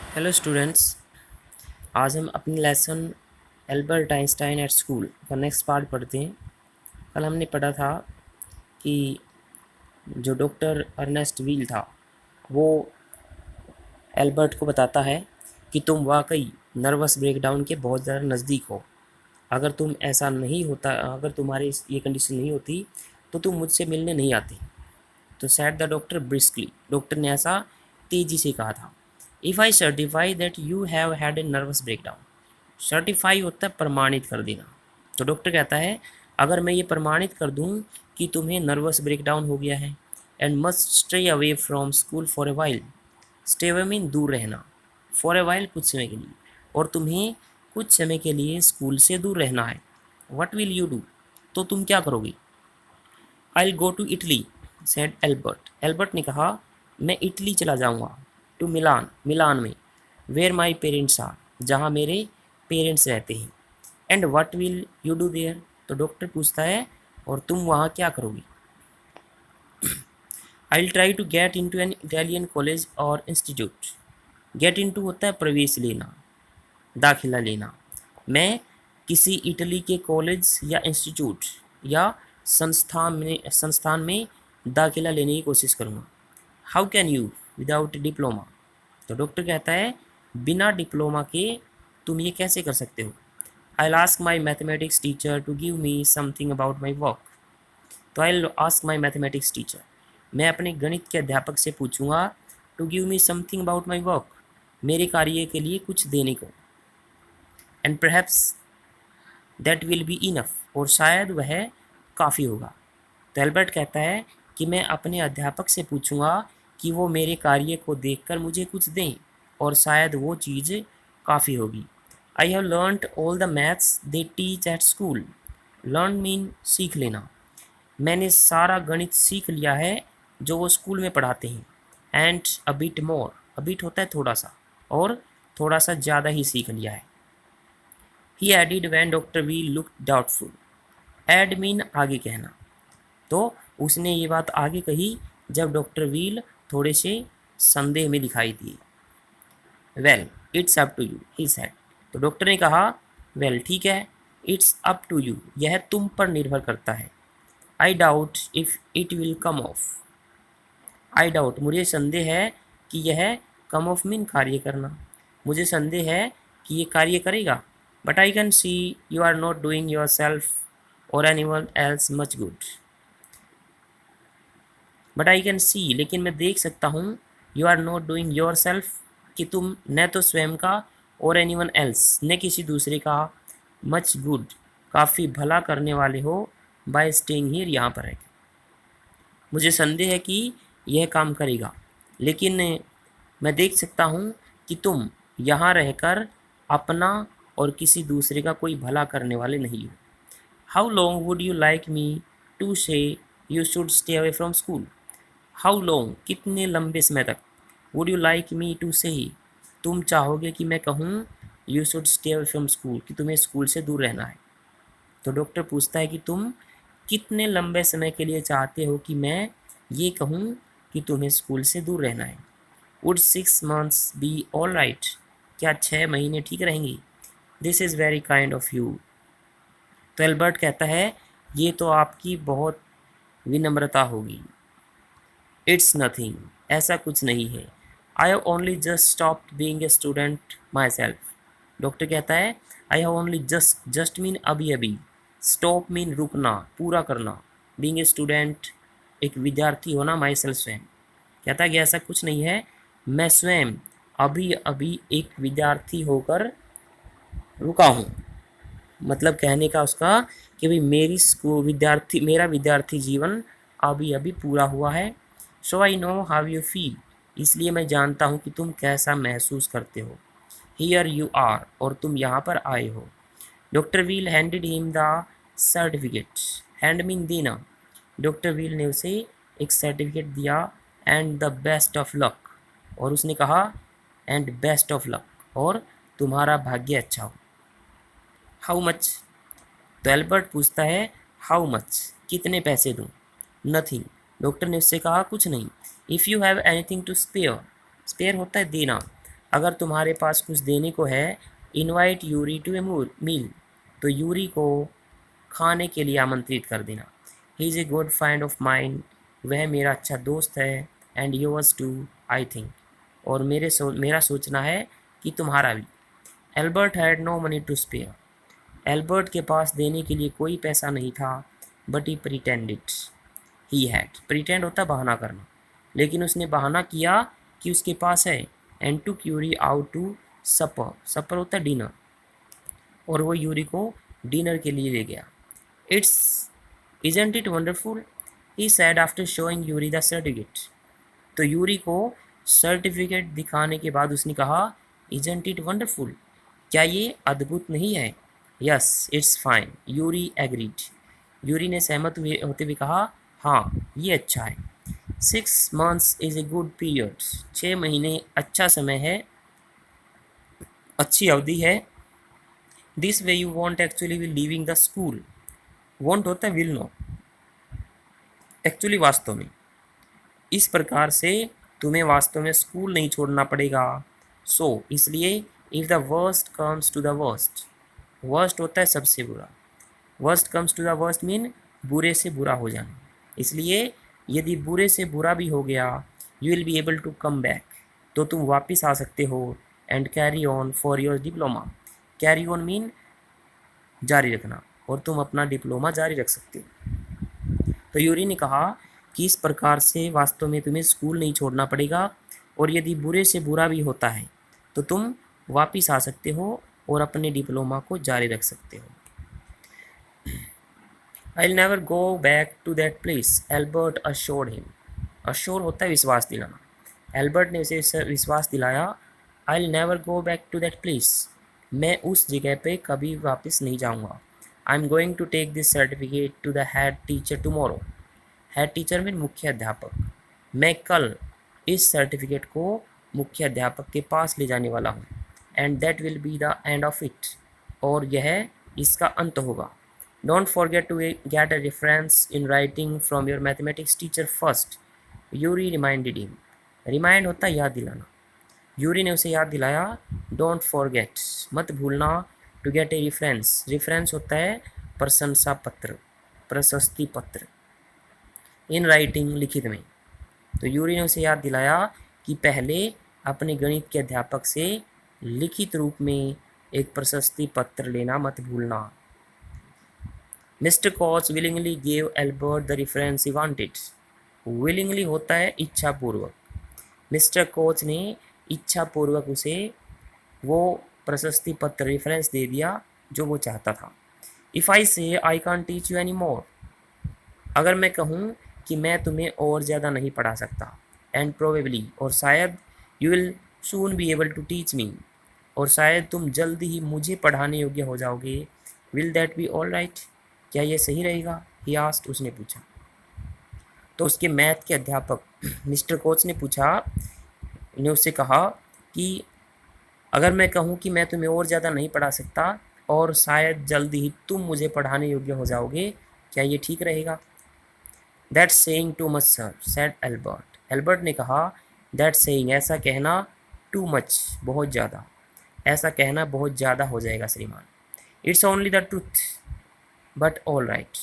Hello students. आज हम अपनी lesson Albert Einstein at school का नेक्स्ट पार्ट पढ़ते हैं। कल हमने पढ़ा था कि जो डॉक्टर अर्नेस्ट व्हील था वो एल्बर्ट को बताता है कि तुम वाकई नर्वस ब्रेकडाउन के बहुत ज़्यादा नज़दीक हो। अगर तुम ऐसा नहीं होता, अगर तुम्हारी ये कंडीशन नहीं होती तो तुम मुझसे मिलने नहीं आते। तो sad the doctor briskly, doctor ने ऐसा तेज़ी से कहा था। If I certify that you have had a nervous breakdown, certify होता है प्रमाणित कर देना। तो डॉक्टर कहता है अगर मैं ये प्रमाणित कर दूं कि तुम्हें नर्वस ब्रेकडाउन हो गया है and must stay away from school for a while, stay away mean दूर रहना, फॉर ए वाइल कुछ समय के लिए, और तुम्हें कुछ समय के लिए स्कूल से दूर रहना है, व्हाट विल यू डू, तो तुम क्या करोगे। I will go to Italy, said Albert, Albert ने कहा मैं इटली चला जाऊंगा, टू मिलान, मिलान में, वेयर माई पेरेंट्स आर, जहाँ मेरे पेरेंट्स रहते हैं, and what will you do there, तो डॉक्टर पूछता है और तुम वहाँ क्या करोगी। I will try to get in to an Italian college और इंस्टीट्यूट, गेट इन टू होता है प्रवेश लेना, दाखिला लेना, मैं किसी इटली के कॉलेज या इंस्टीट्यूट या संस्थान में दाखिला लेने की कोशिश करूँगा। How can you without diploma, तो डॉक्टर कहता है बिना डिप्लोमा के तुम ये कैसे कर सकते हो। I ask my mathematics teacher to give me something about my work, तो I ask my mathematics teacher, मैं अपने गणित के अध्यापक से पूछूंगा to give me something about my work, मेरे कार्य के लिए कुछ देने को, and perhaps that will be enough, और शायद वह काफ़ी होगा। तो एल्बर्ट कहता है कि मैं अपने अध्यापक से पूछूंगा कि वो मेरे कार्य को देखकर मुझे कुछ दें, और शायद वो चीज़ काफ़ी होगी। I have learned all the maths they teach at school, learn mean सीख लेना, मैंने सारा गणित सीख लिया है जो वो स्कूल में पढ़ाते हैं, and a bit more, a bit होता है थोड़ा सा, और थोड़ा सा ज़्यादा ही सीख लिया है। He added when doctor we look doubtful, add mean आगे कहना, तो उसने ये बात आगे कही जब डॉक्टर व्हील थोड़े से संदेह में दिखाई दिए। Well it's up to you he said, तो डॉक्टर ने कहा वेल ठीक है, इट्स अप टू यू, यह तुम पर निर्भर करता है। I doubt if it will come of, I doubt मुझे संदेह है कि यह कम ऑफ मीन कार्य करना, मुझे संदेह है कि ये कार्य करेगा। But I can see you are not doing yourself or anyone else much good, but I can see, लेकिन मैं देख सकता हूँ, you are not doing yourself, कि तुम न तो स्वयं का और एनी वन एल्स न किसी दूसरे का मच गुड काफ़ी भला करने वाले हो बाय स्टेइंग हियर, यहाँ पर है। मुझे संदेह है कि यह काम करेगा, लेकिन मैं देख सकता हूँ कि तुम यहाँ रहकर अपना और किसी दूसरे का कोई भला करने वाले नहीं हो। How long would you like me to say you should stay away from school, how long कितने लंबे समय तक, would you like me to say तुम चाहोगे कि मैं कहूँ, you should stay away from school कि तुम्हें स्कूल से दूर रहना है। तो डॉक्टर पूछता है कि तुम कितने लंबे समय के लिए चाहते हो कि मैं ये कहूँ कि तुम्हें स्कूल से दूर रहना है। Would 6 months be all right, क्या 6 महीने ठीक रहेंगी। This is very kind of you, तो एल्बर्ट कहता है ये तो आपकी बहुत विनम्रता होगी। इट्स नथिंग, ऐसा कुछ नहीं है। I have only just stop being a student my self, doctor कहता है I have only just, just mean अभी अभी, स्टॉप मीन रुकना, पूरा करना, बीइंग ए स्टूडेंट एक विद्यार्थी होना, माई सेल्फ स्वयं, कहता है कि ऐसा कुछ नहीं है, मैं स्वयं अभी अभी एक विद्यार्थी होकर रुका हूँ। मतलब कहने का उसका कि भाई मेरी स्कूल विद्यार्थी, मेरा विद्यार्थी जीवन अभी अभी पूरा हुआ है। So I know how you feel, इसलिए मैं जानता हूँ कि तुम कैसा महसूस करते हो। हियर यू आर, और तुम यहाँ पर आए हो। Doctor wheel handed him the certificate, hand mean देना, डॉक्टर व्हील ने उसे एक सर्टिफिकेट दिया, and the best of luck, और उसने कहा एंड बेस्ट ऑफ लक, और तुम्हारा भाग्य अच्छा हो। हाउ मच, तो एल्बर्ट पूछता है हाउ मच, कितने पैसे दूँ। नथिंग, डॉक्टर ने उससे कहा कुछ नहीं। If you have anything to spare, spare होता है देना, अगर तुम्हारे पास कुछ देने को है, invite Yuri to a meal, तो यूरी को खाने के लिए आमंत्रित कर देना। He is a good friend of mind, वह मेरा अच्छा दोस्त है, and yours too I think, और मेरा सोचना है कि तुम्हारा भी। Albert had no money to spare, Albert के पास देने के लिए कोई पैसा नहीं था, but he pretended he had. Pretend होता है बहाना करना, लेकिन उसने बहाना किया कि उसके पास है। And to hurry out to supper, supper होता है डिनर, और वो यूरी को डिनर के लिए ले गया। It's isn't it wonderful, he sad after showing Yuri the certificate. तो यूरी को सर्टिफिकेट दिखाने के बाद उसने कहा, इजंट इट वंडरफुल, क्या ये अद्भुत नहीं है? Yes it's fine, Yuri agreed, Yuri ने सहमत होते हुए कहा, हाँ ये अच्छा है। 6 months is a good period, 6 महीने अच्छा समय है, अच्छी अवधि है। This way you want actually will leaving the school, want होता है विल नो, एक्चुअली वास्तव में, इस प्रकार से तुम्हें वास्तव में स्कूल नहीं छोड़ना पड़ेगा। सो इसलिए if the worst comes to the worst, worst होता है सबसे बुरा, worst comes to the worst mean बुरे से बुरा हो जाना, इसलिए यदि बुरे से बुरा भी हो गया, you will be able to come back, तो तुम वापस आ सकते हो, and carry on for your diploma, carry on mean जारी रखना, और तुम अपना डिप्लोमा जारी रख सकते हो। तो यूरी ने कहा कि इस प्रकार से वास्तव में तुम्हें स्कूल नहीं छोड़ना पड़ेगा, और यदि बुरे से बुरा भी होता है तो तुम वापस आ सकते हो और अपने डिप्लोमा को जारी रख सकते हो। I will never go back to that place, Albert assured him, assure होता है विश्वास दिलाना, एल्बर्ट ने उसे विश्वास दिलाया, I will never go back to that place, मैं उस जगह पे कभी वापस नहीं जाऊंगा। I am going to take this certificate to the head teacher tomorrow, head teacher में मुख्य अध्यापक, मैं कल इस सर्टिफिकेट को मुख्य अध्यापक के पास ले जाने वाला हूँ, and that will be the end of it, और यह इसका अंत होगा। Don't forget to get a reference in writing from your mathematics teacher first, Yuri reminded him, remind होता है याद दिलाना, यूरी ने उसे याद दिलाया, डोंट फॉरगेट मत भूलना, to get a reference, reference होता है प्रशंसा पत्र, प्रशस्ति पत्र, इन राइटिंग लिखित में, तो यूरी ने उसे याद दिलाया कि पहले अपने गणित के अध्यापक से लिखित रूप में एक प्रशस्ति पत्र लेना मत भूलना। Mister coach willingly gave Albert the reference he wanted, willingly होता है इच्छापूर्वक, मिस्टर कोच ने इच्छापूर्वक उसे वो प्रशस्ति पत्र रेफरेंस दे दिया जो वो चाहता था। इफ़ आई से I can't teach you any more, अगर मैं कहूँ कि मैं तुम्हें और ज़्यादा नहीं पढ़ा सकता, एंड प्रोबेबली और शायद, you will soon be able to teach me, और शायद तुम जल्द ही मुझे पढ़ाने योग्य हो जाओगे, will that be all right, क्या ये सही रहेगा? ही आस्क्ड, उसने पूछा। तो उसके मैथ के अध्यापक मिस्टर कोच ने उससे कहा कि अगर मैं कहूँ कि मैं तुम्हें और ज़्यादा नहीं पढ़ा सकता, और शायद जल्द ही तुम मुझे पढ़ाने योग्य हो जाओगे, क्या ये ठीक रहेगा? That's saying too much sir, said Albert, Albert ने कहा, दैट्स सेइंग ऐसा कहना, टू मच बहुत ज़्यादा, ऐसा कहना बहुत ज़्यादा हो जाएगा श्रीमान, it's only the truth but all right,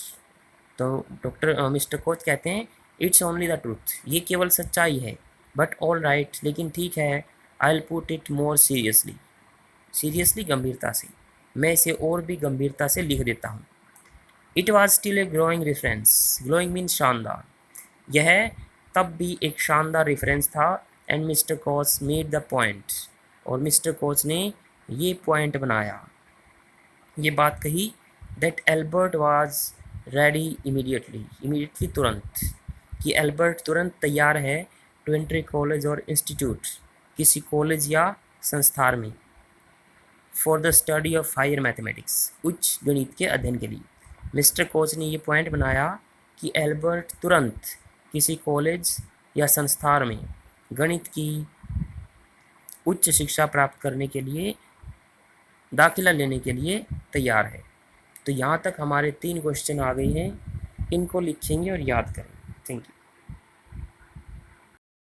तो मिस्टर कोच कहते हैं, इट्स ओनली द ट्रूथ, ये केवल सच्चाई है, बट ऑल राइट लेकिन ठीक है, I will put it more seriously, seriously गंभीरता से, मैं इसे और भी गंभीरता से लिख देता हूँ। It was still a glowing reference, glowing mean शानदार, यह तब भी एक शानदार रेफरेंस था, and mister Koch made the point, और मिस्टर कोच ने ये पॉइंट बनाया, ये बात कही, that Albert was ready immediately, immediately तुरंत, कि एल्बर्ट तुरंत तैयार है, टू एंट्री कॉलेज और इंस्टीट्यूट, किसी कॉलेज या संस्थान में, for the study of higher mathematics, उच्च गणित के अध्ययन के लिए। मिस्टर कोच ने ये पॉइंट बनाया कि एल्बर्ट तुरंत किसी कॉलेज या संस्थान में गणित की उच्च शिक्षा प्राप्त करने के लिए, दाखिला लेने के लिए तैयार है। तो यहाँ तक हमारे 3 क्वेश्चन आ गए हैं, इनको लिखेंगे और याद करेंगे। Thank you.